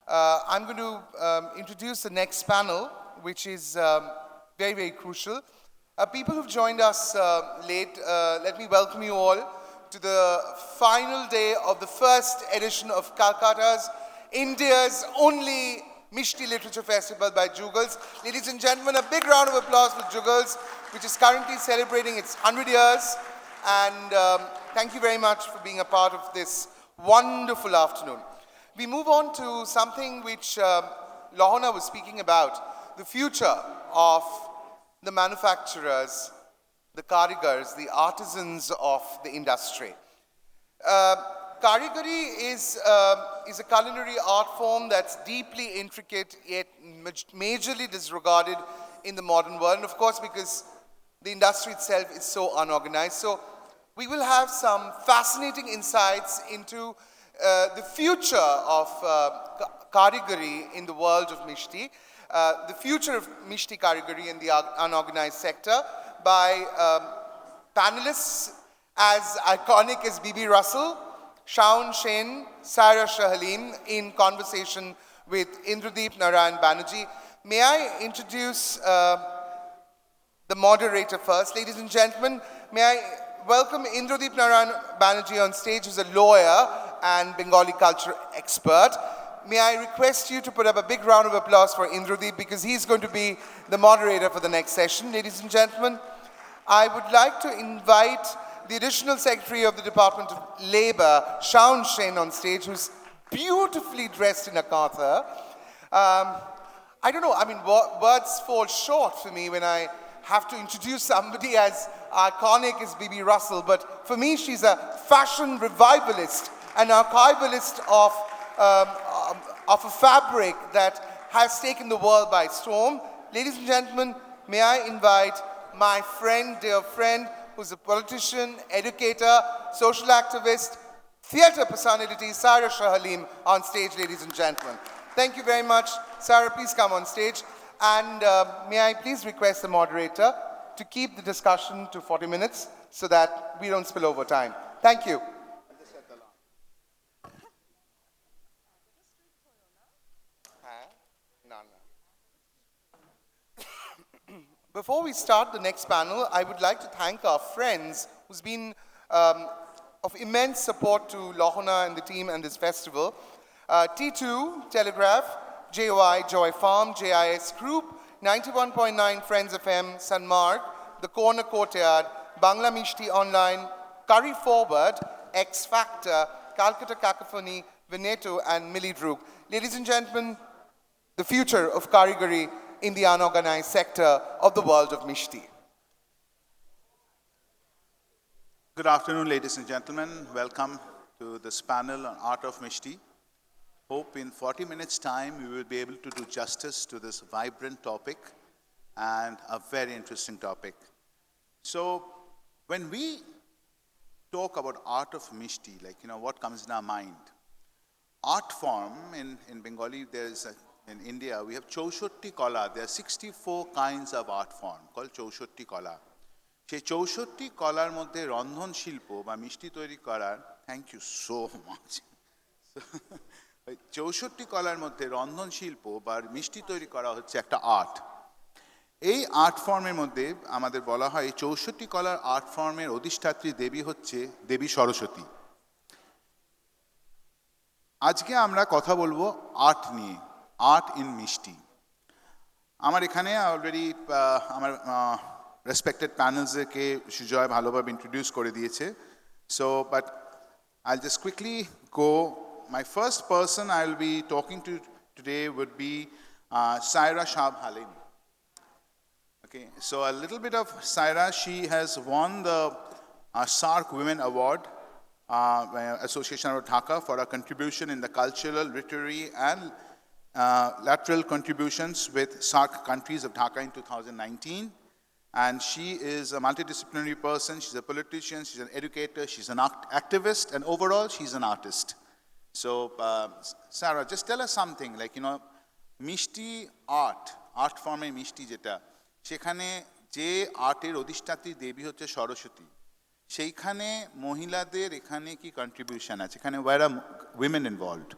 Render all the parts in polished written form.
I'm going to introduce the next panel, which is very, very crucial. People who've joined us late, let me welcome you all to the final day of the first edition of Calcutta's, India's only Mishti Literature Festival by Jugals. Ladies and gentlemen, a big round of applause for Jugals, which is currently celebrating its 100 years. And thank you very much for being a part of this wonderful afternoon. We move on to something which Lohana was speaking about, the future of the manufacturers, the karigars, the artisans of the industry. Karigari is a culinary art form that's deeply intricate yet majorly disregarded in the modern world, and of course because the industry itself is so unorganized. So we will have some fascinating insights into the future of Karigari in the world of Mishti, the future of Mishti Karigari in the unorganized sector by panelists as iconic as Bibbi Russell, Shaon Sen, Saira Shah Halim in conversation with Indradeep Banerjee. May I introduce the moderator first. Ladies and gentlemen, may I welcome Indradeep Banerjee on stage, who's a lawyer and Bengali culture expert. May I request you to put up a big round of applause for Indradeep because he's going to be the moderator for the next session. Ladies and gentlemen, I would like to invite the Additional Secretary of the Department of Labour, Shaon Sen, on stage, who's beautifully dressed in a katha. I don't know, I mean, words fall short for me when I have to introduce somebody as iconic as Bibbi Russell, but for me, she's a fashion revivalist, an archivalist of a fabric that has taken the world by storm. Ladies and gentlemen, may I invite my friend, dear friend, who's a politician, educator, social activist, theatre personality, Saira Shah Halim, on stage, ladies and gentlemen. Thank you very much. Saira, please come on stage. And may I please request the moderator to keep the discussion to 40 minutes so that we don't spill over time. Thank you. Before we start the next panel, I would like to thank our friends who's been of immense support to Lohana and the team and this festival. T2, Telegraph, JOI, Joy Farm, JIS Group, 91.9 Friends FM, Sanmark, The Corner Courtyard, Bangla Mishti Online, Curry Forward, X Factor, Calcutta Cacophony, Veneto, and Millidrook. Ladies and gentlemen, the future of Karigari in the unorganized sector of the world of Mishti. Good afternoon, ladies and gentlemen. Welcome to this panel on Art of Mishti. Hope in 40 minutes' time we will be able to do justice to this vibrant topic and a very interesting topic. So when we talk about Art of Mishti, like, what comes in our mind? Art form in Bengali, in India, we have Chaushatti Kala. There are 64 kinds of art form called Chaushatti Kala. সেই 64 কলার মধ্যে রন্ধন শিল্প বা মিষ্টি তৈরি করার, thank you so much, 64 কলার মধ্যে রন্ধন শিল্প বা মিষ্টি তৈরি করা হচ্ছে একটা আর্ট। এই আর্ট ফর্মের মধ্যে আমাদের বলা হয় 64 কলার আর্ট ফর্মের অধিষ্ঠাত্রী দেবী হচ্ছে দেবী সরস্বতী। আজকে আমরা কথা বলবো আর্ট নিয়ে, আর্ট ইন মিষ্টি। আমার এখানে অলরেডি আমার রেসপেক্টেড প্যানেলসকে সুজয় ভালোভাবে ইন্ট্রোডিউস করে দিয়েছে। So but I'll just quickly go. My first person I'll be talking to today would be Saira Shah Halim. Okay, so a little bit of Saira. She has won the SARC Women Award, Association of Dhaka, for her contribution in the cultural, literary, and lateral contributions with SARC countries of Dhaka in 2019. And she is a multidisciplinary person. She's a politician, she's an educator, she's an activist, and overall, she's an artist. So, Sarah, just tell us something, like, Mishti art form e Mishti jeta, সেখানে যে আর্টের অধিষ্ঠাত্রী দেবী হচ্ছে সরস্বতী, সেইখানে মহিলাদের এখানে কি contribution আছে? এখানে where are women involved?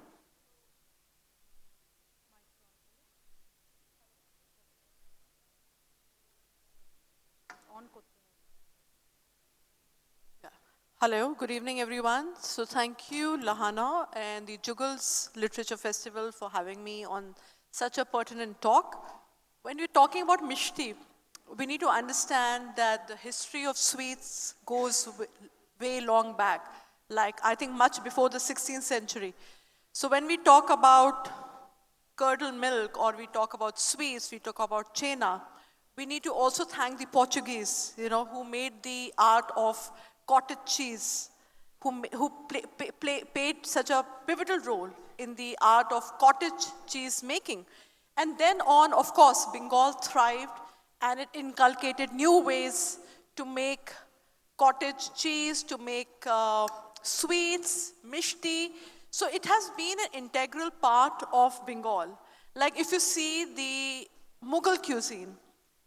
Hello, good evening everyone. So thank you Lahana and the Jugal's Literature Festival for having me on such a pertinent talk. When we're talking about Mishti, we need to understand that the history of sweets goes way long back, like I think much before the 16th century. So when we talk about curdled milk or we talk about sweets, we talk about chena, we need to also thank the Portuguese, who made the art of cottage cheese, who played such a pivotal role in the art of cottage cheese making. And then on, of course, Bengal thrived and it inculcated new ways to make cottage cheese, to make sweets, mishti. So it has been an integral part of Bengal. Like if you see the Mughal cuisine,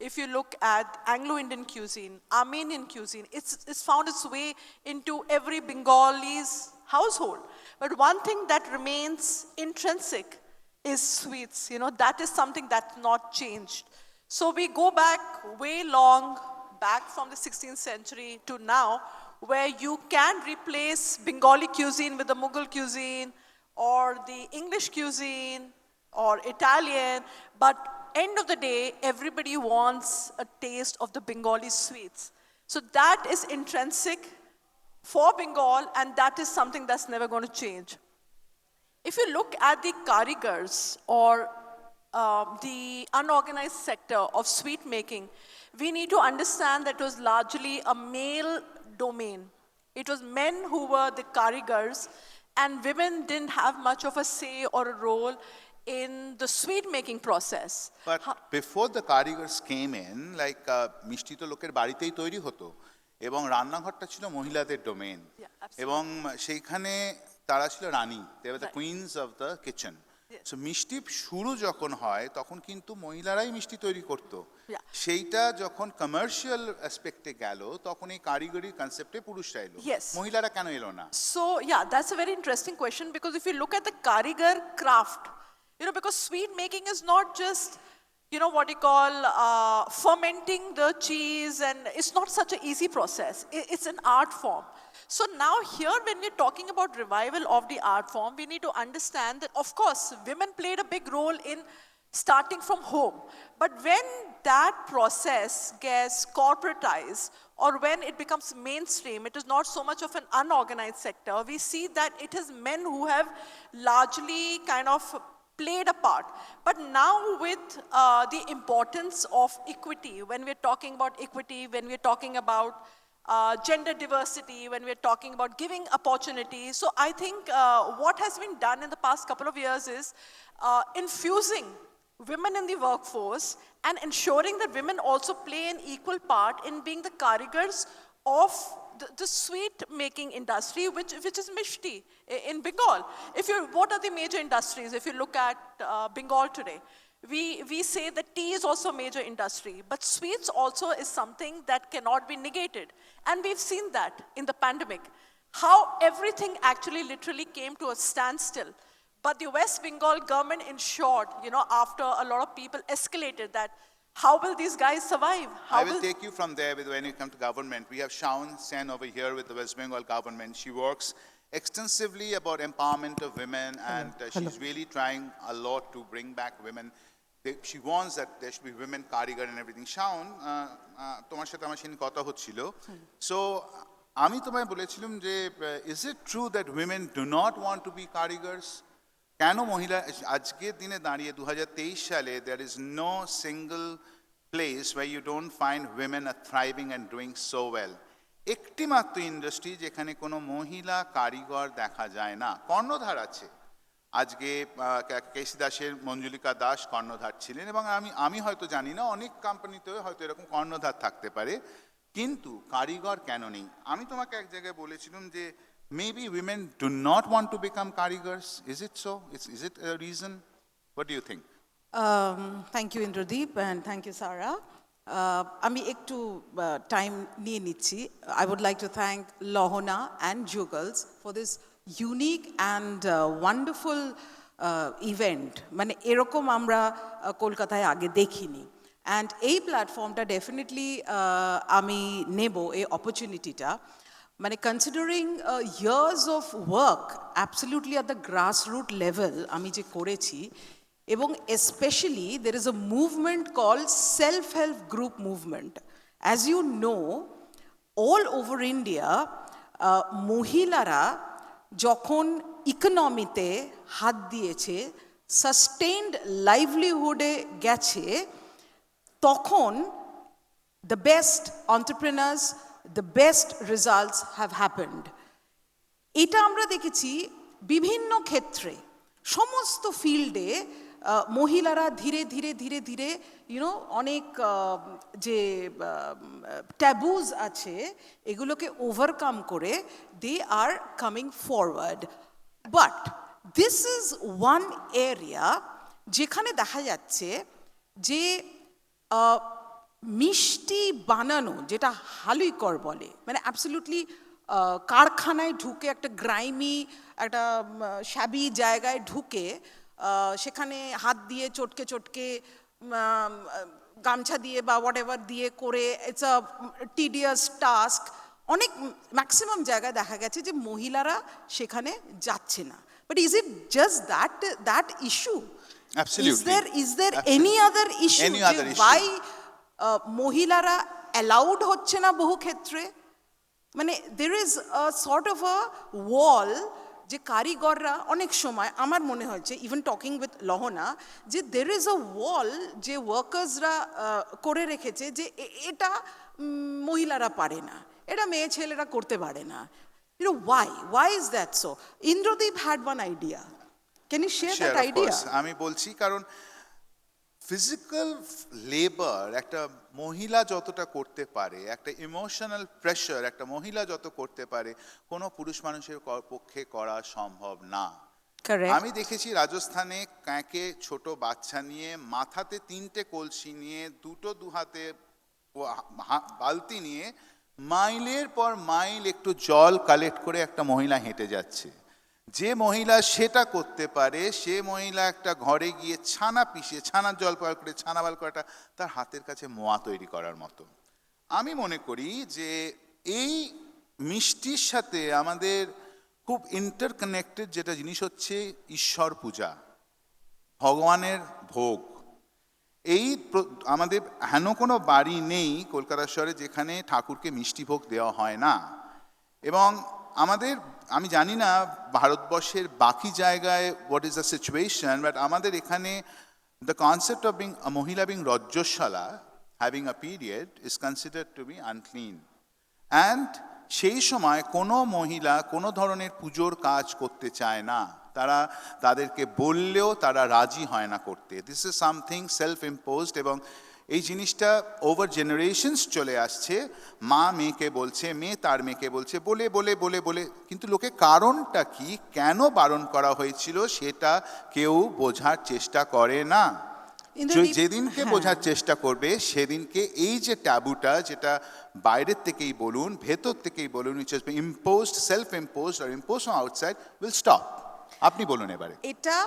if you look at Anglo-Indian cuisine, Armenian cuisine, it's found its way into every Bengali's household. But one thing that remains intrinsic is sweets. That is something that's not changed. So we go back way long, back from the 16th century to now, where you can replace Bengali cuisine with the Mughal cuisine or the English cuisine or Italian, but end of the day, everybody wants a taste of the Bengali sweets. So that is intrinsic for Bengal, and that is something that's never going to change. If you look at the karigars or the unorganized sector of sweet making, we need to understand that it was largely a male domain. It was men who were the karigars, and women didn't have much of a say or a role in the sweet making process. But before the Karigars came in, like মিষ্টি তো লোকের বাড়িতেই তৈরি হতো এবং রান্নাঘরটা ছিল মহিলাদের ডোমেন এবং সেইখানে তারা ছিল রানী, they were the queens of the kitchen. So মিষ্টি শুরু যখন হয় তখন কিন্তু মহিলারাই মিষ্টি তৈরি করতো, সেইটা যখন কমার্শিয়াল অ্যাসপেক্টে গেল তখন এই কারিগরি কনসেপ্টে পুরুষরা এলো, মহিলারা কেন এলো না? So yeah, that's a very interesting question, because if you look at the karigar craft, because sweet making is not just, what you call fermenting the cheese, and it's not such an easy process. It's an art form. So now here, when we're talking about revival of the art form, we need to understand that, of course, women played a big role in starting from home. But when that process gets corporatized, or when it becomes mainstream, it is not so much of an unorganized sector. We see that it is men who have largely kind of played a part. But now with the importance of equity, when we're talking about equity, when we're talking about gender diversity, when we're talking about giving opportunities, so I think what has been done in the past couple of years is infusing women in the workforce and ensuring that women also play an equal part in being the karigars of the sweet making industry, which is Mishti in Bengal. What are the major industries? If you look at Bengal today, we say that tea is also a major industry, but sweets also is something that cannot be negated. And we've seen that in the pandemic, how everything actually literally came to a standstill. But the West Bengal government ensured, after a lot of people escalated that, how will these guys survive? I will take you from there when you come to government. We have Shaon Sen over here with the West Bengal government. She works extensively about empowerment of women, and she's really trying a lot to bring back women. She wants that there should be women karigar and everything. Shaon, তোমার সাথে আমার সাথে কথা হচ্ছিল। So আমি তোমায় বলেছিলাম যে is it true that women do not want to be karigars? কেন মহিলা আজকের দিনে দাঁড়িয়ে 2023 সালে there is no single place where you don't find women are thriving and doing so well. একটি মাত্র ইন্ডাস্ট্রি যেখানে কোনো মহিলা কারিগর দেখা যায় না, কর্ণধার আছে। আজকে কেসি দাসের মঞ্জুলিকা দাস কর্ণধার ছিলেন, এবং আমি হয়তো জানি না, অনেক কোম্পানিতেও হয়তো এরকম কর্ণধার থাকতে পারে, কিন্তু কারিগর কেন নেই? আমি তোমাকে এক জায়গায় বলেছিলাম যে maybe women do not want to become karigars. Is it so? Is it a reason? What do you think? Thank you, Indradeep, and thank you, Saira. আমি একটু টাইম নিয়ে নিচ্ছি. I would like to thank Lohana and Jugals for this unique and wonderful event. মানে এরকম আমরা কলকাতায় আগে দেখিনি, and এই প্ল্যাটফর্মটা ডেফিনেটলি আমি নেব এই অপরচুনিটিটা। মানে considering years of work absolutely at the grassroot level আমি যে করেছি, এবং especially there is a movement call self help group movement. As you know, all over India মহিলারা যখন ইকোনমিতে হাত দিয়েছে, সাস্টেইনড লাইভলিহুডে গেছে, তখন the best entrepreneurs, the best results have happened. এটা আমরা দেখেছি বিভিন্ন ক্ষেত্রে, সমস্ত ফিল্ডে মহিলারা ধীরে ধীরে ধীরে ধীরে অনেক যে ট্যাবুজ আছে এগুলোকে ওভারকাম করে they are coming forward. But this is one area যেখানে দেখা যাচ্ছে যে মিষ্টি বানানো, যেটা হালুইকর বলে, মানে অ্যাবসলিউটলি কারখানায় ঢুকে একটা গ্রাইমি একটা শ্যাবি জায়গায় ঢুকে সেখানে হাত দিয়ে চটকে চটকে গামছা দিয়ে বা হোয়াট এভার দিয়ে করে, ইটস আ টিডিয়াস টাস্ক। অনেক ম্যাক্সিমাম জায়গায় দেখা গেছে যে মহিলারা সেখানে যাচ্ছে না। But is it just that issue? Is there any other issue? Why মহিলারা অ্যালাউড হচ্ছে না বহু ক্ষেত্রে? মানে there is a sort of a wall যে কারিগররা অনেক সময় আমার মনে হয়েছে, ইভেন টকিং উইথ লহনা, যে দের ইজ আ ওয়াল যে ওয়ার্কার্সরা করে রেখেছে যে এটা মহিলারা পারে না, এটা মেয়ে ছেলেরা করতে পারে না। why is that so? Indradeep had one idea. Can you share that idea? আমি বলছি, কারণ ফিজিক্যাল লেবার একটা মহিলা যতটা করতে পারে, একটা ইমোশনাল প্রেশার একটা মহিলা যত করতে পারে, কোনো পুরুষ মানুষের পক্ষে করা সম্ভব না। আমি দেখেছি রাজস্থানে কাঁকে ছোট বাচ্চা নিয়ে, মাথাতে 3টে কলসি নিয়ে, দু হাতে বালতি নিয়ে মাইলের পর মাইল একটু জল কালেক্ট করে একটা মহিলা হেঁটে যাচ্ছে। যে মহিলা সেটা করতে পারে, সে মহিলা একটা ঘরে গিয়ে ছানা পিষে, ছানার জল পার করে ছানা বার করাটা তার হাতের কাছে মোয়া তৈরি করার মতো। আমি মনে করি যে এই মিষ্টির সাথে আমাদের খুব ইন্টারকানেক্টেড যেটা জিনিস হচ্ছে ঈশ্বর পূজা, ভগবানের ভোগ। এই আমাদের হেন কোনো বাড়ি নেই কলকাতা শহরে যেখানে ঠাকুরকে মিষ্টি ভোগ দেওয়া হয় না। এবং আমাদের, আমি জানি না ভারতবর্ষের বাকি জায়গায় what is the situation, but আমাদের এখানে দ্য কনসেপ্ট অফ বিং মহিলা বিং রজ্জস্বালা, having a period, is considered to be unclean. And সেই সময় কোনো মহিলা কোনো ধরনের পুজোর কাজ করতে চায় না, তারা তাদেরকে বললেও তারা রাজি হয় না করতে। This is something self imposed, এবং এই জিনিসটা ওভার জেনারেশনস চলে আসছে। মা মেয়েকে বলছে, মেয়ে তার মেয়েকে বলছে, বলে বলে বলে বলে, কিন্তু লোকে কারণটা কি, কেন বারণ করা হয়েছিল সেটা কেউ বোঝার চেষ্টা করে না। যেদিনকে বোঝার চেষ্টা করবে সেদিনকে এই যে ট্যাবুটা, যেটা বাইরের থেকেই বলুন ভেতর থেকেই বলুন, which has been imposed, self imposed or imposed from outside, will stop. আপনি বলুন এবারে। এটা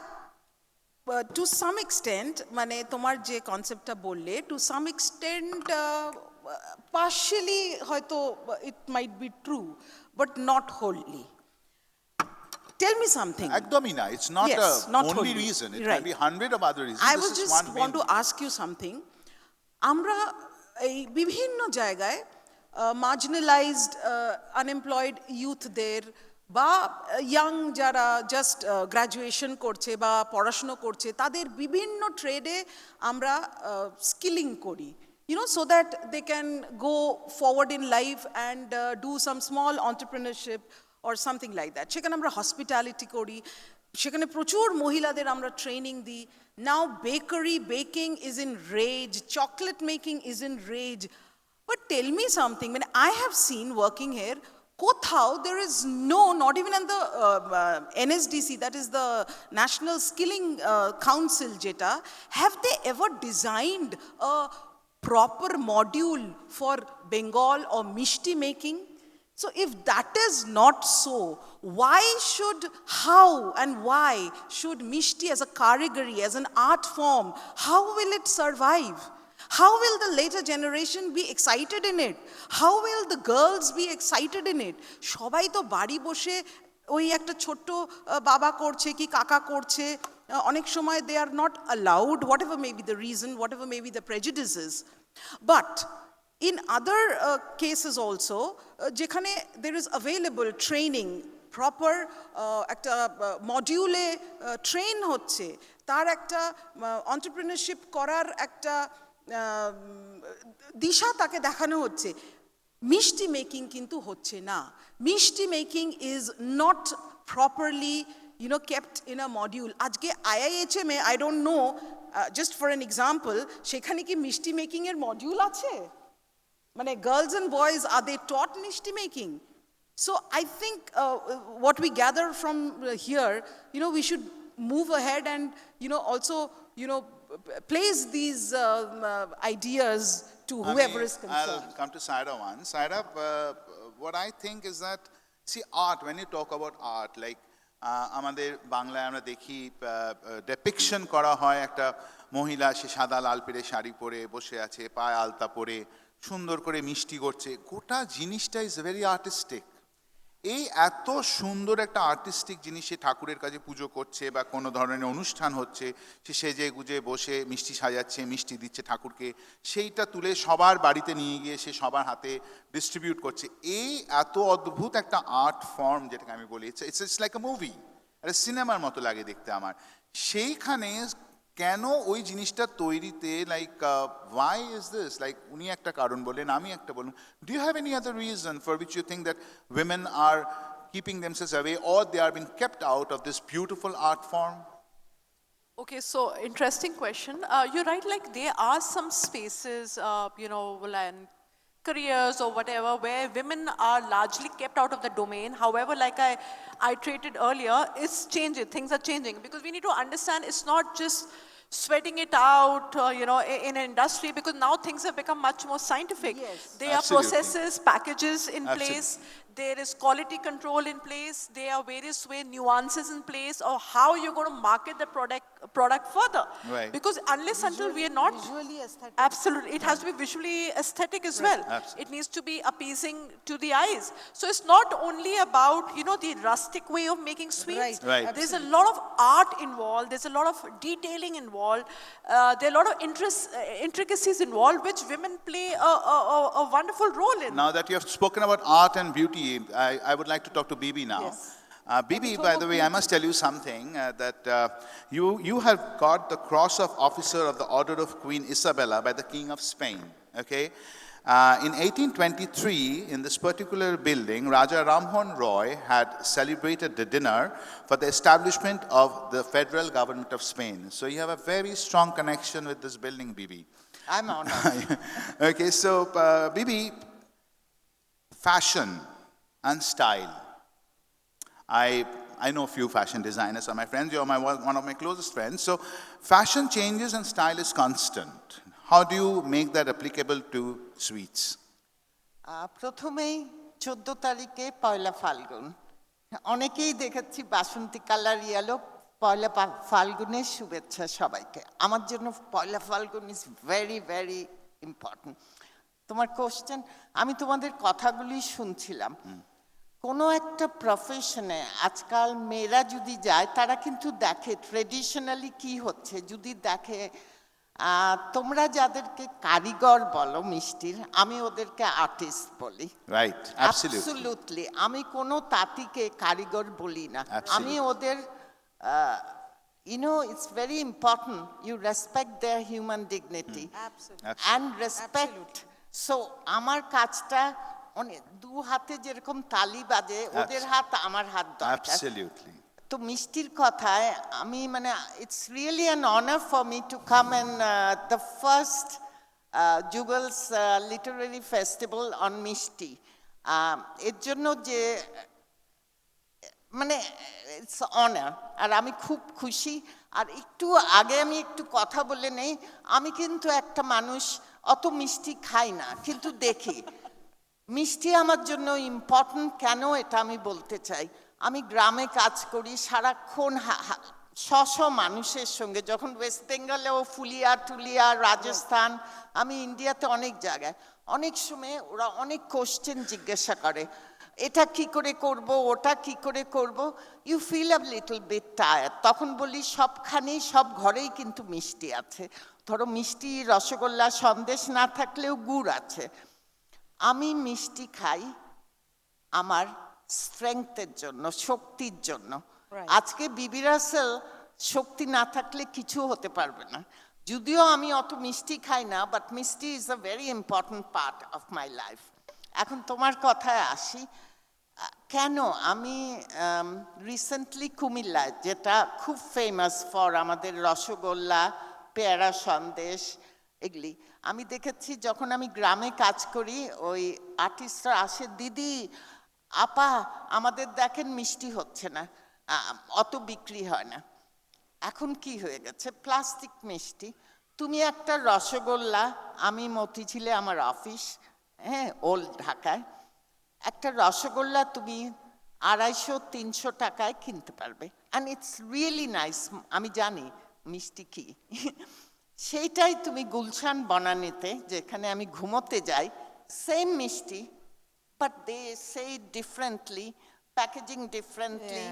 টু সাম এক্সটেন্ট, মানে তোমার যে কনসেপ্টটা বললে, টু সাম এক্সটেন্ট পার্শিয়ালি হয়তো it might be true, but not wholly. Tell me something. একদমই না, it's not Yes, a not only only reason. It right. can be 100 of other reasons. I This would is just one want to main. ask you something. আমরা এই বিভিন্ন জায়গায় marginalised unemployed ইউথদের বা young যারা just graduation করছে বা পড়াশুনো করছে, তাদের বিভিন্ন ট্রেডে আমরা স্কিলিং করি, so that they can go forward in life and do some small entrepreneurship or something like that. সেখানে আমরা হসপিটালিটি করি, সেখানে প্রচুর মহিলাদের আমরা ট্রেনিং দিই। Now baking is in rage, chocolate making is in rage. But tell me something, মানে I have seen working here, কোথাও there is no, not even in the NSDC, that is the National Skilling Council যেটা, have they ever designed a proper module for Bengal or Mishti making? So if that is not so, how and why should Mishti as a Karigari, as an art form, how will it survive? How will the later generation be excited in it? How will the girls be excited in it? সবাই তো বাড়ি বসে ওই একটা ছোট্ট বাবা করছে কি কাকা করছে, অনেক সময় they are not allowed, whatever may be the reason, whatever may be the prejudices. But in other cases also, যেখানে there is available training, proper একটা মডিউলে ট্রেন হচ্ছে, তার একটা অন্টারপ্রেনারশিপ করার একটা দিশা তাকে দেখানো হচ্ছে, মিষ্টি মেকিং কিন্তু হচ্ছে না। মিষ্টি making is not properly kept in a module. আজকে IIHM A I don't know, just for an example, সেখানে কি মিষ্টি মেকিং এর মডিউল আছে? মানে girls and boys, are they taught মিষ্টি making? So I think what we gather from here, we should move ahead and also place these ideas to whoever is concerned. I'll come to Saira one. Saira, what I think is that, see, art, when you talk about art, like আমাদের বাংলায় আমরা দেখি depiction করা হয় একটা মহিলা, সে সাদা লাল পেরে শাড়ি পরে বসে আছে, পায়ে আলতা পরে সুন্দর করে মিষ্টি করছে, গোটা জিনিসটা ইজ ভেরি আর্টিস্টিক। এই এত সুন্দর একটা আর্টিস্টিক জিনিস সে ঠাকুরের কাছে পুজো করছে বা কোনো ধরনের অনুষ্ঠান হচ্ছে, সে সেজে গুজে বসে মিষ্টি সাজাচ্ছে, মিষ্টি দিচ্ছে ঠাকুরকে, সেইটা তুলে সবার বাড়িতে নিয়ে গিয়ে সে সবার হাতে ডিস্ট্রিবিউট করছে। এই এত অদ্ভুত একটা আর্ট ফর্ম, যেটাকে আমি বলি ইটস লাইক আ মুভি, একটা সিনেমার মতো লাগে দেখতে আমার। সেইখানে কেন ওই জিনিসটা তৈরিতে like why is this, like উনি একটা কারণ বলেন, আমি একটা বললাম, do you have any other reason for which you think that women are keeping themselves away or they are being kept out of this beautiful art form? Okay, so interesting question. You're right, like there are some spaces, and careers or whatever, where women are largely kept out of the domain. However, like I iterated earlier, it's changing, things are changing, because we need to understand it's not just sweating it out, in an industry, because now things have become much more scientific. Yes. There are Absolutely. processes, packages in place, there is quality control in place, there are various nuances in place of how you're going to market the product further. Right. Because unless until we are not visually aesthetic. absolutely, it has to be visually aesthetic as well. Absolutely. It needs to be appeasing to the eyes. So it's not only about the rustic way of making sweets. Right. There's a lot of art involved, there's a lot of detailing involved, there are a lot of intricacies involved, which women play a wonderful role in. Now that you have spoken about art and beauty, I would like to talk to Bibbi now. Yes. Bibbi, by the way, I must tell you something, that you have got the Cross of Officer of the Order of Queen Isabella by the King of Spain, okay? In 1823, in this particular building, Raja Rammohn Roy had celebrated the dinner for the establishment of the federal government of Spain. So you have a very strong connection with this building, Bibbi. I'm honored. Okay, so Bibbi, fashion and style. I know a few fashion designers are my friends. You're one of my closest friends. So fashion changes and style is constant. How do you make that applicable to sweets? প্রথমেই 14 তারিখে পয়লা ফাল্গুন, অনেকেই দেখেছি বাসন্তী colour yellow, পয়লা ফাল্গুনের শুভেচ্ছা সবাইকে। আমার জন্য পয়লা ফাল্গুন is very very important. তোমার question, আমি তোমাদের কথাগুলি শুনছিলাম। কোনো একটা প্রফেশনে আজকাল মেয়েরা যদি যায়, তারা কিন্তু দেখে ট্রেডিশনালি কি হচ্ছে, যদি দেখে তোমরা যাদেরকে কারিগর বলো মিষ্টির, আমি ওদেরকে আর্টিস্ট বলি। Right, absolutely. অ্যাবসলিউটলি, আমি কোনো তাঁতিকে কারিগর বলি না। আমি ওদের it's very important you respect their human dignity. Absolutely. And respect. So আমার কাজটা দু হাতে যেরকম তালি বাজে, ওদের হাত আমার হাত দরকার। Absolutely. তো মিষ্টির কথায় আমি it's really an honor for me to come and the first Jugal's literary festival on Mishti. এর জন্য যে it's honor, আর আমি খুব খুশি। আর একটু আগে আমি একটু কথা বলে নেই, আমি কিন্তু একটা মানুষ, অত মিষ্টি খাই না, কিন্তু দেখি মিষ্টি আমার জন্য ইম্পর্টেন্ট কেন, এটা আমি বলতে চাই। আমি গ্রামে কাজ করি, সারাক্ষণ শশ মানুষের সঙ্গে, যখন ওয়েস্ট বেঙ্গলেও ফুলিয়া টুলিয়া রাজস্থান, আমি ইন্ডিয়াতে অনেক জায়গায়, অনেক সময় ওরা অনেক কোশ্চেন জিজ্ঞাসা করে, এটা কি করে করব, ওটা কি করে করব, you feel a little bit tired. তখন বলি সবখানেই সব ঘরেই কিন্তু মিষ্টি আছে। ধরো মিষ্টি, রসগোল্লা, সন্দেশ না থাকলেও গুড় আছে। আমি মিষ্টি খাই আমার স্ট্রেংথের জন্য, শক্তির জন্য। আজকে বিবি রাসেল শক্তি না থাকলে কিছু হতে পারবে না। যদিও আমি অত মিষ্টি খাই না, বাট মিষ্টি is a very important part of my life. এখন তোমার কথায় আসি, কেন আমি রিসেন্টলি কুমিল্লায়, যেটা খুব ফেমাস ফর আমাদের রসগোল্লা, পেয়ারা সন্দেশ, এগুলি আমি দেখেছি। যখন আমি গ্রামে কাজ করি, ওই আর্টিস্টরা আসে, দিদি আপা আমাদের দেখেন মিষ্টি হচ্ছে না, অত বিক্রি হয় না। এখন কি হয়ে গেছে, প্লাস্টিক মিষ্টি। তুমি একটা রসগোল্লা, আমি মতিঝিলে আমার অফিস, হ্যাঁ, ওল্ড ঢাকায়, একটা রসগোল্লা তুমি 250-300 টাকায় কিনতে পারবে, অ্যান্ড ইটস রিয়েলি নাইস। আমি জানি মিষ্টি কি। সেইটাই তুমি গুলশান বনানীতে, যেখানে আমি ঘুমোতে যাই, সেম মিষ্টি, but they say differently, packaging differently,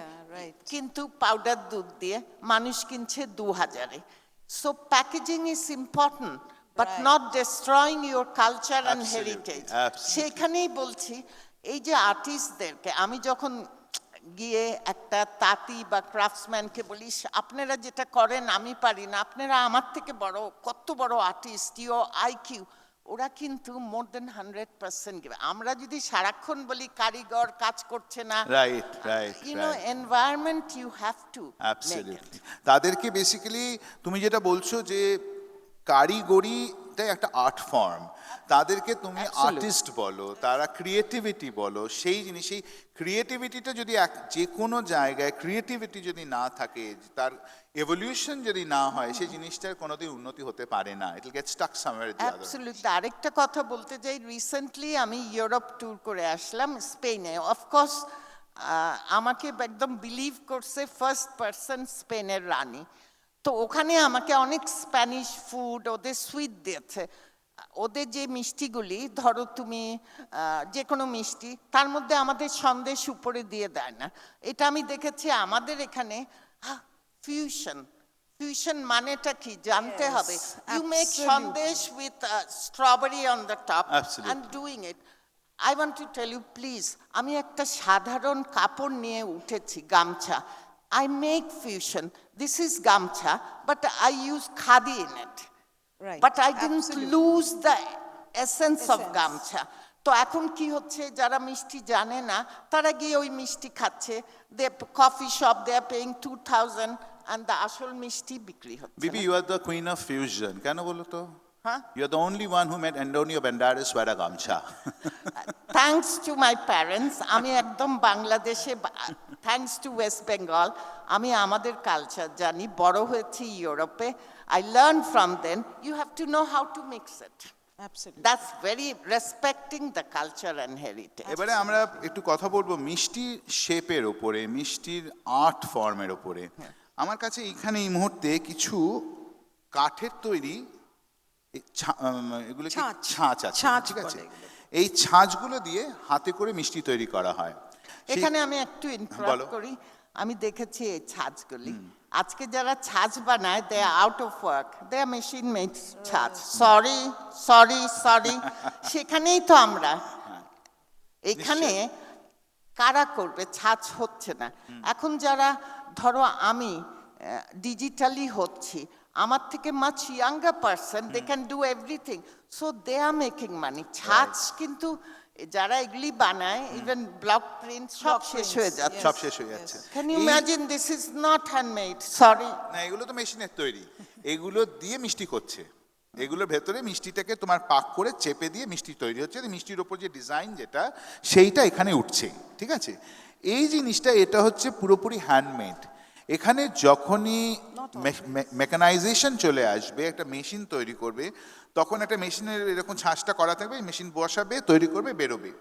কিন্তু পাউডার দুধ দিয়ে মানুষ কিনছে 2000-এ। So packaging is important, but not destroying your culture and heritage. সেখানেই বলছি, এই যে আর্টিস্টদেরকে আমি যখন গিয়ে একটা তাঁতি বা ক্রাফটসম্যানকে বলিস, আপনারা যেটা করেন আমি পারি না, আপনারা আমার থেকে বড়, কত বড় আর্টিস্ট, ইউর আইকিউ, ওরা কিন্তু মোর দেন 100% গিভ। আমরা যদি সারাক্ষণ বলি কারিগর কাজ করছে না, right right, you know, environment you have to absolutely. তাদেরকে বেসিক্যালি তুমি যেটা বলছো যে কারিগরিটাই একটা আর্ট ফর্ম, তাদেরকে তুমি আর্টিস্ট বলো, তারা ক্রিয়েটিভিটি বলো, সেই জিনিস, সেই ক্রিয়েটিভিটিটা যদি যে কোনো জায়গায় ক্রিয়েটিভিটি যদি না থাকে, তার এভলিউশন যদি না হয়, সেই জিনিসটার কোনোদিন উন্নতি হতে পারে না, it will get Starc somewhere the other. Absolutely. আরেকটা কথা বলতে চাই, রিসেন্টলি আমি ইউরোপ ট্যুর করে আসলাম, স্পেনে। অফকোর্স আমাকে একদম বিলিভ করছে ফার্স্ট পারসন স্পেনের রানী। তো ওখানে আমাকে অনেক স্প্যানিশ ফুড, ওদের সুইট দিয়েছে। ওদের যে মিষ্টিগুলি, ধরো তুমি যে কোনো মিষ্টি, তার মধ্যে আমাদের সন্দেশ উপরে দিয়ে দেয় না। এটা আমি দেখেছি আমাদের এখানে। ফিউশন, ফিউশন মানেটা কি জানতে হবে। You make sandesh with strawberry on the top and doing it. I want to tell you please, আমি একটা সাধারণ কাপড় নিয়ে উঠেছি, গামছা। I make fusion. This is gamcha, but I use khadi in it. Right. But I didn't lose the essence of gamcha. তো এখন কি হচ্ছে, যারা মিষ্টি জানে না তারা গিয়ে ওই মিষ্টি খাচ্ছে, they coffee shop, they are paying 2000 and the আসল মিষ্টি বিক্রি হচ্ছে। বিবি, you are the queen of fusion, কেন বলো তো? হ্যাঁ, You are the only one who made Antonio Banderas wear a gamcha. Thanks to my parents. আমি একদম বাংলাদেশে, থ্যাঙ্কস টু ওয়েস্ট বেঙ্গল, আমি আমাদের কালচার জানি, বড় হয়েছি ইউরোপে। I learn from then, you have to know how to mix it. Absolutely. That's very respecting the culture and heritage. এবারে আমরা একটু কথা বলবো মিষ্টির শেপের ওপরে, মিষ্টির আর্ট ফর্মের ওপরে। আমার কাছে এখানে এই মুহূর্তে কিছু কাঠের তৈরি এগুলো ছাঁচ আছে, ঠিক আছে? এই ছাঁচগুলো দিয়ে হাতে করে মিষ্টি তৈরি করা হয়। এখানে আমি একটু ইন্টারাপ্ট করি। আমি দেখেছি এই ছাঁচগুলি, আজকে যারা ছাঁচ বানায়, they are out of work, they are machine made ছাঁচ। সরি সরি সরি, সেখানেই তো আমরা। এখানে কারা করবে? ছাঁচ হচ্ছে না। এখন যারা, ধরো আমি ডিজিটালি হচ্ছি, আমার থেকে much younger person, they can do everything, so they are making money. ছাঁচ কিন্তু যারা এগুলি বানায়, ইভেন ব্লক প্রিন্ট, সব শেষ হয়ে যাচ্ছে, সব শেষ হয়ে যাচ্ছে। Can you imagine? This is not handmade, sorry. না, এগুলো তো মেশিনের তৈরি, এগুলো দিয়ে মিষ্টি করছে, এগুলোর ভেতরে মিষ্টিটাকে তোমার পাক করে চেপে দিয়ে মিষ্টি তৈরি হচ্ছে, মিষ্টির ওপর যে ডিজাইন যেটা, সেইটা এখানে উঠছে, ঠিক আছে? এই জিনিসটা, এটা হচ্ছে পুরোপুরি হ্যান্ডমেড। এখানে যখনই মেকানাইজেশন চলে আসবে, একটা মেশিন তৈরি করবে, তখন একটা মেশিনের এরকম ছাঁচটা করা থাকবে, মেশিন বসাবে, তৈরি করবে, বেরোবে।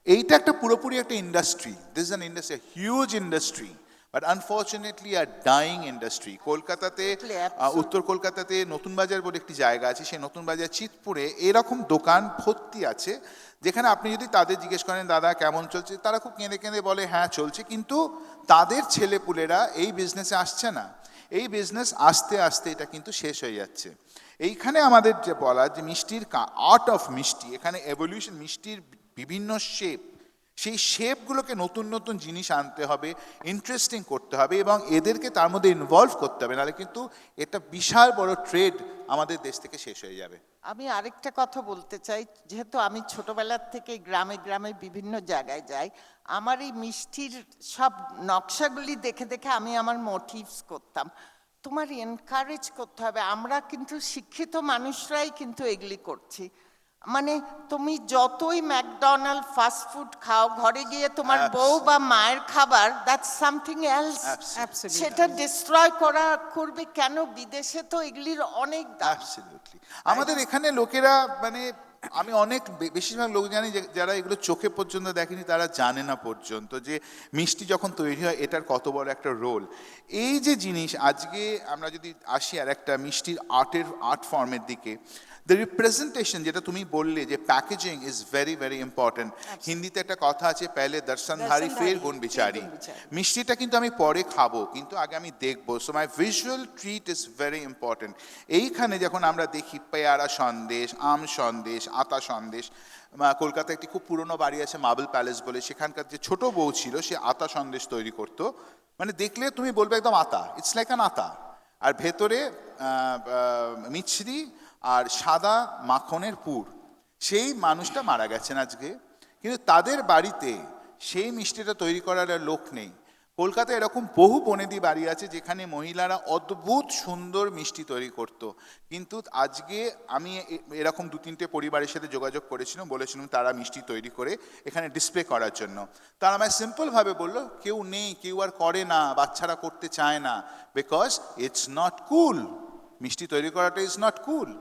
এইটা একটা পুরোপুরি একটা industry, this is an industry, huge industry. But unfortunately R dyeing industry. কলকাতাতে Absolutely. উত্তর কলকাতাতে নতুন বাজার বলে একটি জায়গা আছে, সেই নতুন বাজার চিতপুরে এরকম দোকান ভর্তি আছে, যেখানে আপনি যদি তাদের জিজ্ঞেস করেন দাদা কেমন চলছে, তারা খুব কেঁদে কেঁদে বলে হ্যাঁ চলছে, কিন্তু তাদের ছেলেপুলেরা এই বিজনেসে আসছে না। এই বিজনেস আস্তে আস্তে এটা কিন্তু শেষ হয়ে যাচ্ছে। এইখানে আমাদের যে বলা যে মিষ্টির আর্ট অফ মিষ্টি, এখানে এভলিউশন, মিষ্টির বিভিন্ন শেপ, সেই শেপগুলোকে নতুন নতুন জিনিস আনতে হবে, ইন্টারেস্টিং করতে হবে এবং এদেরকে তার মধ্যে ইনভলভ করতে হবে, নাহলে কিন্তু এটা বিশাল বড় ট্রেড আমাদের দেশ থেকে শেষ হয়ে যাবে। আমি আরেকটা কথা বলতে চাই, যেহেতু আমি ছোটবেলার থেকে গ্রামে গ্রামে বিভিন্ন জায়গায় যাই, আমার এই মিষ্টির সব নকশাগুলি দেখে দেখে আমি আমার মোটিভস করতাম। তোমার এনকারেজ করতে হবে, আমরা কিন্তু শিক্ষিত মানুষরাই কিন্তু এগুলি করছি। মানে তুমি যতই ম্যাকডোনাল্ড ফাস্ট ফুড খাও, ঘরে গিয়ে তোমার বউ বা মায়ের খাবার, দ্যাটস সামথিং এলস। Absolutely. সেটা ডিস্ট্রয় করবে কেন? বিদেশে তো এগুলির অনেক দাম। অ্যাবসলিউটলি। আমাদের এখানে লোকেরা মানে আমি অনেক বেশিরভাগ লোক জানি যে যারা এগুলো চোখে পর্যন্ত দেখেনি, তারা জানে না পর্যন্ত যে মিষ্টি যখন তৈরি হয় এটার কত বড় একটা রোল। এই যে জিনিস আজকে আমরা যদি আসি আর একটা মিষ্টির আর্ট ফর্মের দিকে, দ্য রিপ্রেজেন্টেশন, যেটা তুমি বললে যে packaging is very very important. হিন্দিতে একটা কথা আছে, পেলে দর্শনধারী ফের গুণ বিচারি। মিষ্টিটা কিন্তু আমি পরে খাবো, কিন্তু আগে আমি দেখবো। So my visual treat is very important. এইখানে যখন আমরা দেখি পেয়ারা সন্দেশ, আম সন্দেশ, আতা সন্দেশ, কলকাতায় একটি খুব পুরনো বাড়ি আছে মার্বেল প্যালেস বলে, সেখানকার যে ছোট বউ ছিল সে আতা সন্দেশ তৈরি করতো, মানে দেখলে তুমি বলবে একদম আতা, ইটস লাইক অ্যান আতা, আর ভেতরে মিছরি আর সাদা মাখনের পুর। সেই মানুষটা মারা গেছেন আজকে, কিন্তু তাদের বাড়িতে সেই মিষ্টিটা তৈরি করার আর লোক নেই। কলকাতায় এরকম বহু বনেদি বাড়ি আছে যেখানে মহিলারা অদ্ভুত সুন্দর মিষ্টি তৈরি করত, কিন্তু আজকে আমি এরকম 2-3টে পরিবারের সাথে যোগাযোগ করেছিলাম, বলেছিলাম তারা মিষ্টি তৈরি করে এখানে ডিসপ্লে করার জন্য। তারা আমায় সিম্পলভাবে বললো কেউ নেই, কেউ আর করে না, বাচ্চারা করতে চায় না, বিকজ ইটস নট কুল। মিষ্টি তৈরি করাটা ইজ নট কুল।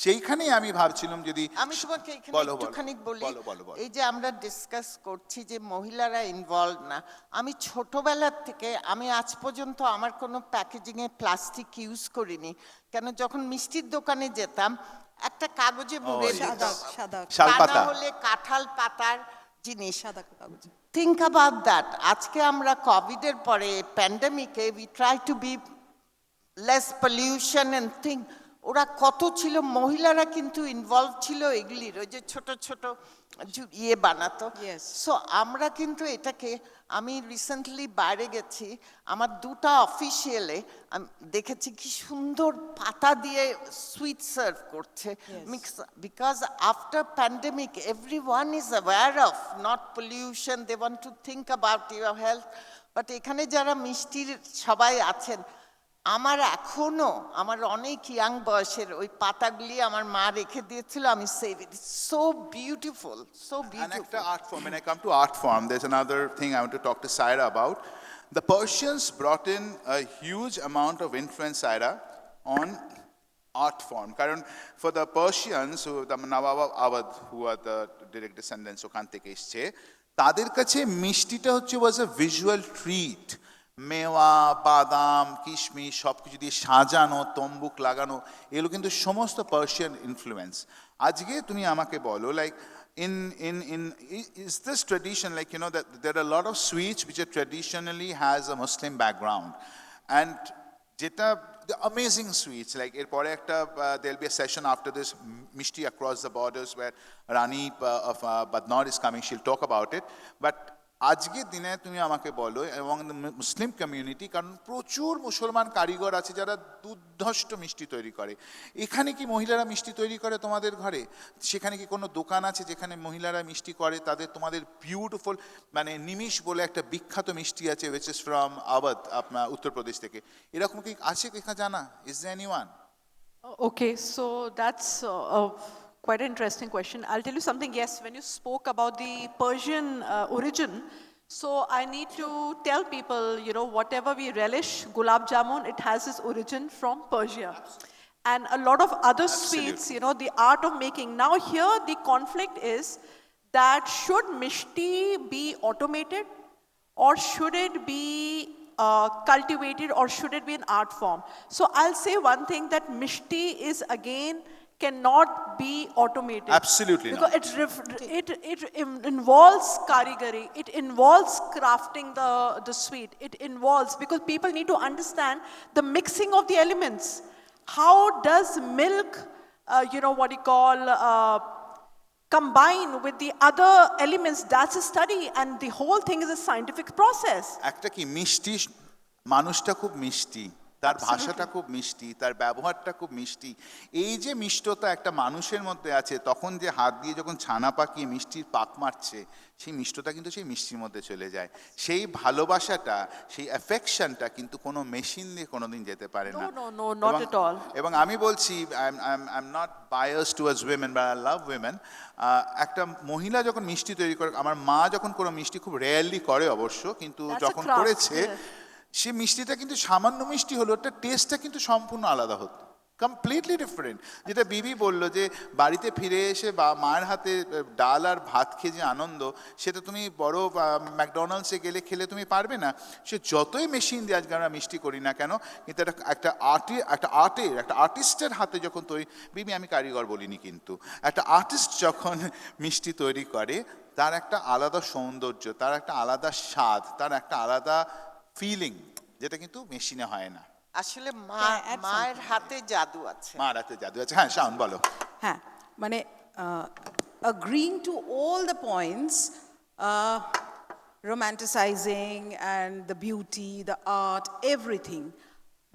সেইখানেই আমি ভাবছিলাম যদি আমি তোমাকে এখানে একটুখানি বলি, এই যে আমরা ডিসকাস করছি যে মহিলারা ইনভলভ না, আমি ছোটবেলার থেকে আমি আজ পর্যন্ত আমার কোনো প্যাকেজিং এ প্লাস্টিক ইউজ করিনি। কেন, যখন মিষ্টির দোকানে যেতাম একটা কাগজে মুড়ে দিতাম, শালপাতা হলে কাঁঠাল পাতার জিনিস। সাদা কাগজ। Think about that. আজকে আমরা কোভিডের পরে প্যান্ডেমিকে we try to be less pollution and think. ওরা কত ছিল, মহিলারা কিন্তু ইনভলভ ছিল এগুলির, ওই যে ছোট ছোট ইয়ে বানাতো। সো আমরা কিন্তু এটাকে, আমি রিসেন্টলি বাইরে গেছি, আমার 2টা অফিসিয়ালে দেখেছি কি সুন্দর পাতা দিয়ে সুইট সার্ভ করছে। Because after pandemic everyone is aware of not pollution, they want to think about your health. But এখানে যারা মিষ্টির সবাই আছেন, আমার এখনো আমার অনেক ইয়াং বয়সের ওই পাতাগুলি আমার মা রেখে দিয়েছিল, আমি save it. So beautiful, so And beautiful. একটা art form, when I come to art form, there's another thing I want to talk to Saira about. The Persians brought in a huge amount of influence, Saira, on art form. Karan, for the Persians, who the Nawab Awad, who are the direct descendants ওখান থেকে এসছে, তাদের কাছে মিষ্টিটা হচ্ছে was a visual treat. মেওয়া, বাদাম, কিশমিশ সব কিছু দিয়ে সাজানো, তম্বুক লাগানো, এগুলো কিন্তু সমস্ত পার্সিয়ান ইনফ্লুয়েন্স। আজকে তুমি আমাকে বলো, like is this tradition, like, you know, that there are a lot of sweets which are traditionally has a Muslim background, and যেটা the amazing sweets, like এরপরে একটা there'll be a session after this, Mishti across the borders, where Rani of Badnaur is coming, she'll talk about it. But আজকের দিনে তুমি আমাকে বলো, এবং Muslim community, কারণ প্রচুর মুসলমান কারিগর আছে যারা দুর্ধষ্ট মিষ্টি তৈরি করে, এখানে কি মহিলারা মিষ্টি তৈরি করে তোমাদের ঘরে? সেখানে কি কোনো দোকান আছে যেখানে মহিলারা মিষ্টি করে? তোমাদের বিউটিফুল, মানে নিমিষ বলে একটা বিখ্যাত মিষ্টি আছে, which is from আওয়াধ, আপনার উত্তরপ্রদেশ থেকে, এরকম কি আছে এখানে জানা? Is there anyone? Okay, so that's quite an interesting question. I'll tell you something. Yes, when you spoke about the Persian origin, so I need to tell people, you know, whatever we relish, gulab jamun, it has its origin from Persia. And a lot of other sweets, you know, the art of making. Now here the conflict is that should Mishti be automated or should it be cultivated or should it be an art form? So I'll say one thing, that Mishti is again cannot be automated. Absolutely because not. it involves karigari, it involves crafting the sweet, it involves, because people need to understand the mixing of the elements. How does milk, what you call, combine with the other elements? That's a study, and the whole thing is a scientific process. একটা কি মিষ্টি, মানুষটা খুব মিষ্টি, তার ভাষাটা খুব মিষ্টি, তার ব্যবহারটা খুব মিষ্টি। এই যে মিষ্টতা একটা মানুষের মধ্যে আছে, তখন যে হাত দিয়ে যখন ছানা পাকিয়ে মিষ্টির পাক মারছে, সেই মিষ্টতা কিন্তু সেই মিষ্টির মধ্যে চলে যায়। সেই ভালোবাসাটা, সেই অ্যাফেকশনটা কিন্তু কোনো মেশিন দিয়ে কোনোদিন যেতে পারে না। No, not at all. এবং আমি বলছি, I'm not biased towards women, but I love women. একটা মহিলা যখন মিষ্টি তৈরি করে, আমার মা যখন কোনো মিষ্টি, খুব রেয়ারলি করে অবশ্য, কিন্তু That's a যখন craft, করেছে, yes. সে মিষ্টিটা কিন্তু সামান্য মিষ্টি হলো, ওটা টেস্টটা কিন্তু সম্পূর্ণ আলাদা হতো, কমপ্লিটলি ডিফারেন্ট। যেটা বিবি বললো যে বাড়িতে ফিরে এসে বা মায়ের হাতে ডাল আর ভাত খেয়ে যে আনন্দ, সেটা তুমি বড় ম্যাকডোনাল্ডসে গেলে খেলে তুমি পারবে না। সে যতই মেশিন দিয়ে আজকে আমরা মিষ্টি করি না কেন, কিন্তু একটা আর্টিস্টের হাতে যখন তৈরি, বিবি আমি কারিগর বলিনি, কিন্তু একটা আর্টিস্ট যখন মিষ্টি তৈরি করে, তার একটা আলাদা সৌন্দর্য, তার একটা আলাদা স্বাদ, তার একটা আলাদা ফিলিং, যেটা কিন্তু মেশিনে হয় না। আসলে মায়ের হাতে জাদু আছে। মার হাতে জাদু আছে। হ্যাঁ, শাওন বলো। হ্যাঁ, মানে agreeing to all the points, romanticizing and the beauty, the art, everything.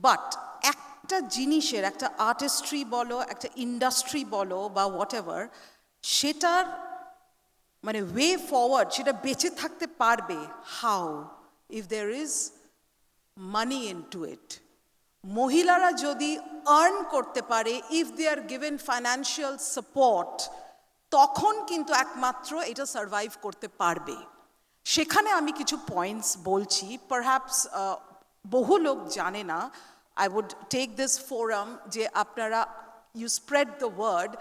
But একটা জিনিসের, একটা আর্টিস্ট্রি বলো, একটা ইন্ডাস্ট্রি বলো বা whatever, সেটার মানে ওয়ে ফরওয়ার্ড, সেটা বেঁচে থাকতে পারবে how, if there is money into it. মহিলারা যদি আর্ন করতে পারে, if they are given financial support, তখন কিন্তু একমাত্র এটা সার্ভাইভ করতে পারবে। সেখানে আমি কিছু পয়েন্টস বলছি, পারহ্যাপস বহু লোক জানে না। I would take this forum যে আপনারা ইউ স্প্রেড দ্য ওয়ার্ড।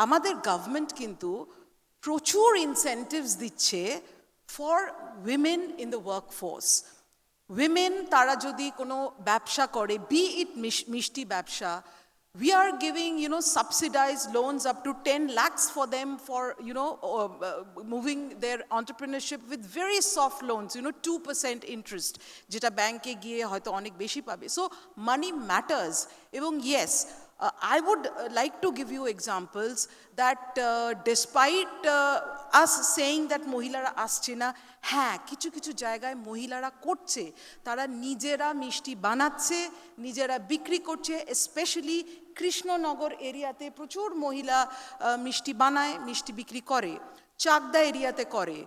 আমাদের গভর্নমেন্ট কিন্তু প্রচুর ইনসেন্টিভস দিচ্ছে for women in the workforce. Women তারা যদি কোনো ব্যবসা করে, বি ইট মিষ্টি ব্যবসা, we are giving, subsidized loans up to 10 lakhs for them for, moving their entrepreneurship with very soft loans, 2% interest, যেটা ব্যাংকে গিয়ে হয়তো অনেক বেশি পাবে। So money matters. এবং yes, I would like to give you examples that despite us saying that মহিলারা আসছে না, হ্যাঁ, কিছু কিছু জায়গায় মহিলারা করছে, তারা নিজেরা মিষ্টি বানাচ্ছে, নিজেরা বিক্রি করছে। স্পেশালি কৃষ্ণনগর এরিয়াতে প্রচুর মহিলা মিষ্টি বানায়, মিষ্টি বিক্রি করে, চাকদা এরিয়াতে করে,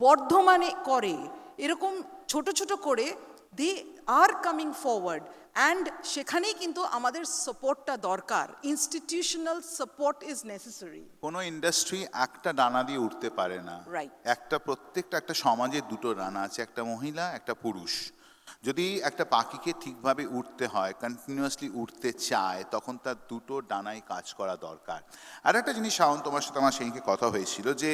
বর্ধমানে করে, এরকম ছোট ছোট করে they are coming forward. And সেখানেই কিন্তু আমাদের সাপোর্টটা দরকার, ইনস্টিটিউশনাল সাপোর্ট ইজ নেসেসারি। কোনো ইন্ডাস্ট্রি একটা ডানা দিয়ে উঠতে পারে না। রাইট। প্রত্যেকটা একটা সমাজে দুটো ডানা আছে, একটা মহিলা, একটা পুরুষ। যদি একটা পাখিকে ঠিকভাবে উঠতে হয়, কন্টিনিউয়াসলি উঠতে চায়, তখন তার দুটো ডানাই কাজ করা দরকার। আর একটা জিনিস শাওন, তোমার সাথে আমার সেদিনকে কথা হয়েছিল যে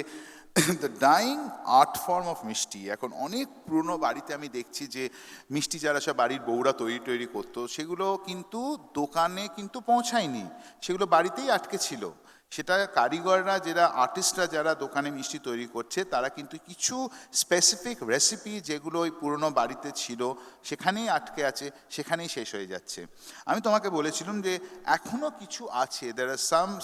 the dyeing art form of মিষ্টি, এখন অনেক পুরনো বাড়িতে আমি দেখছি যে মিষ্টি যারা সব বাড়ির বউরা তৈরি করতো, সেগুলো কিন্তু দোকানে কিন্তু পৌঁছায়নি, সেগুলো বাড়িতেই আটকে ছিল। সেটা কারিগররা, যারা আর্টিস্টরা যারা দোকানে মিষ্টি তৈরি করছে, তারা কিন্তু কিছু স্পেসিফিক রেসিপি যেগুলো ওই পুরনো বাড়িতে ছিল সেখানেই আটকে আছে, সেখানেই শেষ হয়ে যাচ্ছে। আমি তোমাকে বলেছিলাম যে এখনও কিছু আছে, there are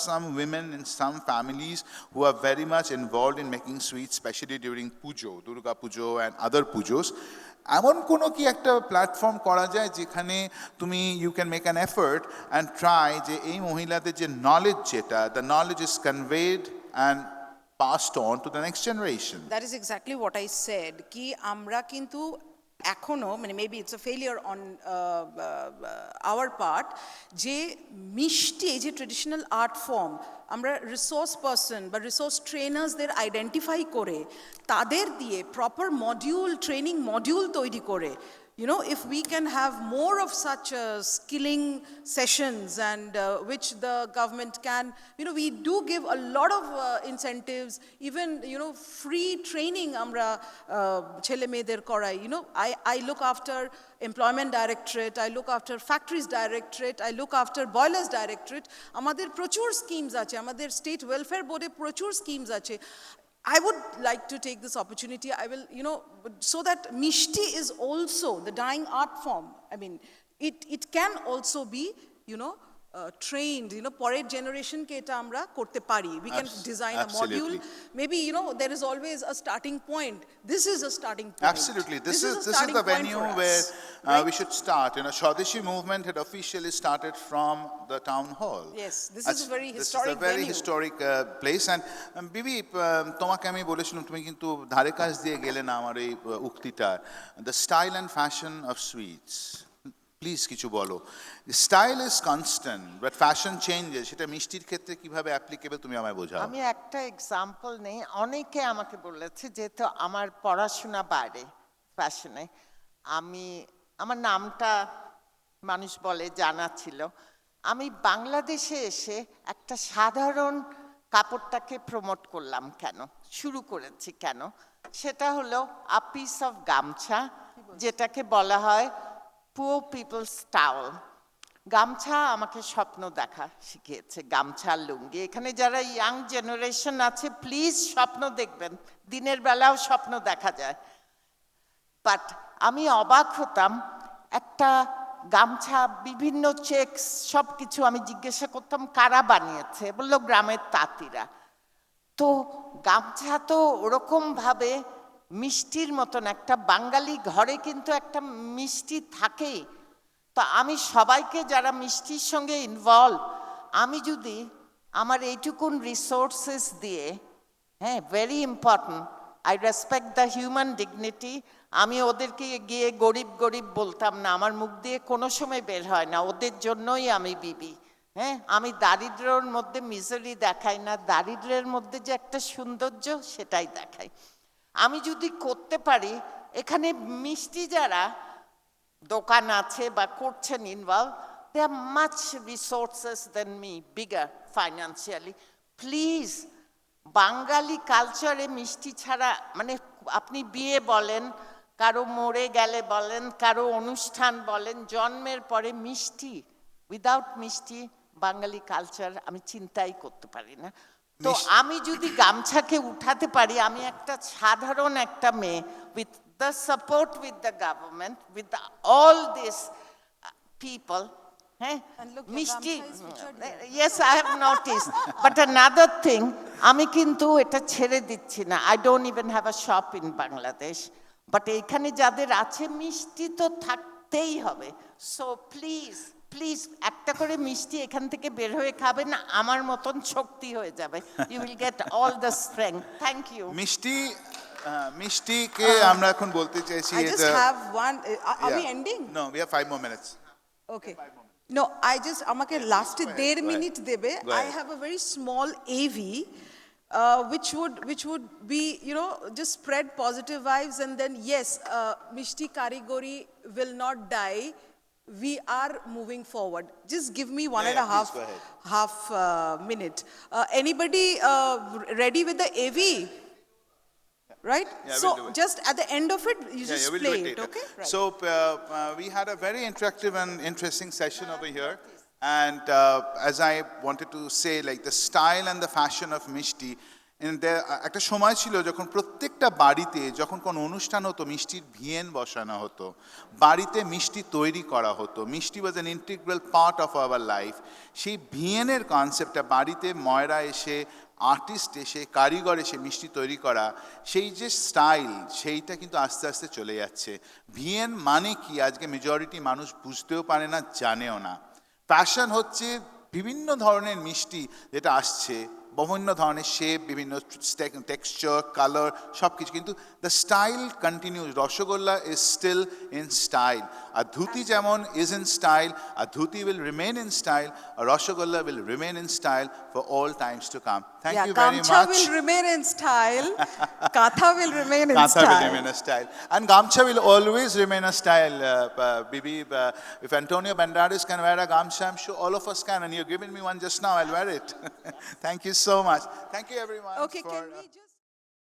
some women in some families who are very much involved in making sweets, especially during Puja, Durga Puja and other pujos. এমন কোনো কি একটা প্ল্যাটফর্ম করা যায় যেখানে তুমি you can make an effort and try যে এই মহিলাদের যে নলেজ, যেটা the knowledge is conveyed and passed on to the next generation. That is exactly what I said, কি আমরা কিন্তু এখনো, মানে maybe it's a failure on our part, যে মিষ্টি, যে ট্রেডিশনাল আর্ট ফর্ম, আমরা রিসোর্স পার্সন বা রিসোর্স ট্রেনার্সদের আইডেন্টিফাই করে তাদের দিয়ে প্রপার মডিউল, ট্রেনিং মডিউল তৈরি করে You know, if we can have more of such skilling sessions and which the government can, you know, we do give a lot of incentives, even, you know, free training amra chele meder korai. You know, I look after employment directorate, I look after factories directorate, I look after boilers directorate. Amader prochur schemes ache, amader state welfare board e prochur schemes ache. I would like to take this opportunity, I will, you know, so that Mishti is also the dying art form. I mean, it can also be, you know, trained, you know, porer generation ke eta amra korte pari. We can design a module. Maybe, you know, there is always a starting point. This is a starting point. Absolutely. This is the venue where we should start. You know, Swadeshi movement had officially started from the town hall. Yes, this is a very historic venue. This is a very historic place. And Bibbi, তোমাকে আমি বলেছিলাম তুমি কিন্তু ধারে কাছ দিয়ে গেলে না আমার এই উক্তিটা, the style and fashion of sweets. Please কিছু বলো। Style is constant but fashion changes, সেটা মিষ্টির ক্ষেত্রে কিভাবে অ্যাপ্লিকেবল তুমি আমায় বোঝাও। আমি একটা এক্সাম্পল নেই, অনেকে আমাকে বলেছে যেহেতু আমার পড়াশোনা বাইরে ফ্যাশনে, আমার নামটা মানুষ বলে জানা ছিল, আমি বাংলাদেশে এসে একটা সাধারণ কাপড়টাকে প্রমোট করলাম কেন, শুরু করেছি কেন, সেটা হলো আ পিস অফ গামছা, যেটাকে বলা হয় পুয়ার পিপলস টাওয়েল। গামছা আমাকে স্বপ্ন দেখা শিখিয়েছে, গামছা লুঙ্গি। এখানে যারা ইয়াং জেনারেশন আছে প্লিজ স্বপ্ন দেখবেন, দিনের বেলাও স্বপ্ন দেখা যায়। বাট আমি অবাক হতাম, একটা গামছা বিভিন্ন চেকস সব কিছু, আমি জিজ্ঞাসা করতাম কারা বানিয়েছে, বললো গ্রামের তাঁতিরা। তো গামছা তো ওরকমভাবে মিষ্টির মতন, একটা বাঙালি ঘরে কিন্তু একটা মিষ্টি থাকেই। তো আমি সবাইকে যারা মিষ্টির সঙ্গে ইনভলভ, আমি যদি আমার এইটুকুন রিসোর্সেস দিয়ে, হ্যাঁ very important, I respect the human dignity, আমি ওদেরকে গিয়ে গরিব গরিব বলতাম না, আমার মুখ দিয়ে কোনো সময় বের হয় না, ওদের জন্যই আমি বিবি। হ্যাঁ, আমি দারিদ্র্যের মধ্যে মিজারি দেখাই না, দারিদ্র্যের মধ্যে যে একটা সৌন্দর্য সেটাই দেখাই। আমি যদি করতে পারি, এখানে মিষ্টি যারা দোকান আছে বা করছেন involve, they are much resources than me, bigger financially. Please, Bangali কালচারে মিষ্টি ছাড়া, মানে আপনি বিয়ে বলেন, কারো মরে গেলে বলেন, কারো অনুষ্ঠান বলেন, জন্মের পরে মিষ্টি, উইদাউট মিষ্টি বাঙালি কালচার আমি চিন্তাই করতে পারি না। তো আমি যদি গামছাকে উঠাতে পারি, আমি একটা সাধারণ একটা মেয়ে, with the support with the government, with all this people, হ্যাঁ মিষ্টি, yes I have notice. But another thing, আমি কিন্তু এটা ছেড়ে দিচ্ছি না, I don't even have a shop in Bangladesh, but এইখানে যাদের আছে মিষ্টি তো থাকতেই হবে। সো প্লিজ প্লিজ একটা করে মিষ্টি এখান থেকে বের হয়ে খাবেন, আমার মতন শক্তি হয়ে যাবে, you will get all the strength. Thank you. মিষ্টিকে আমরা এখন বলতে চাইছি, I just have one, are we ending? No, we have 5 more minutes. Okay. No, I just, আমাকে লাস্টে 1.5 মিনিট দেবে। I have a very small AV which would be, you know, just spread positive vibes, and then yes, Mishti Karigari will not die. We are moving forward. Just give me one and a half minute. Anybody ready with the AV? Right? Yeah, so we'll do it. just at the end of it, you just we'll play do it, okay? Right. So we had a very interactive and interesting session over here. And as I wanted to say, like the style and the fashion of Mishti, একটা সময় ছিল যখন প্রত্যেকটা বাড়িতে যখন কোনো অনুষ্ঠান হতো মিষ্টির ভিয়েন বসানো হতো, বাড়িতে মিষ্টি তৈরি করা হতো, মিষ্টি was an integral part of our life. সেই ভিয়েনের কনসেপ্টটা বাড়িতে ময়রা এসে, আর্টিস্ট এসে, কারিগর এসে মিষ্টি তৈরি করা, সেই যে স্টাইল সেইটা কিন্তু আস্তে আস্তে চলে যাচ্ছে। ভিয়েন মানে কি আজকে মেজরিটি মানুষ বুঝতেও পারে না, জানেও না। ফ্যাশন হচ্ছে বিভিন্ন ধরনের মিষ্টি যেটা আসছে, বিভিন্ন ধরনের শেপ, বিভিন্ন টেক্সচার, কালার, সব কিছু, কিন্তু the style continues. Rasgulla is still in style. আর ধুতি যেমন is in style, R dhoti will remain in style, R rasgulla will remain in style for all times to come. Thank you very Gamcha much. will remain in style. Katha will remain in Kantha will style. remain a style. And Gamcha will always remain a style. Bibbi, if Antonio Banderas can wear a Gamcha, I'm sure all of us can. And you're giving me one just now, I'll wear it. Thank you so much. Thank you everyone. Okay, for, can we just...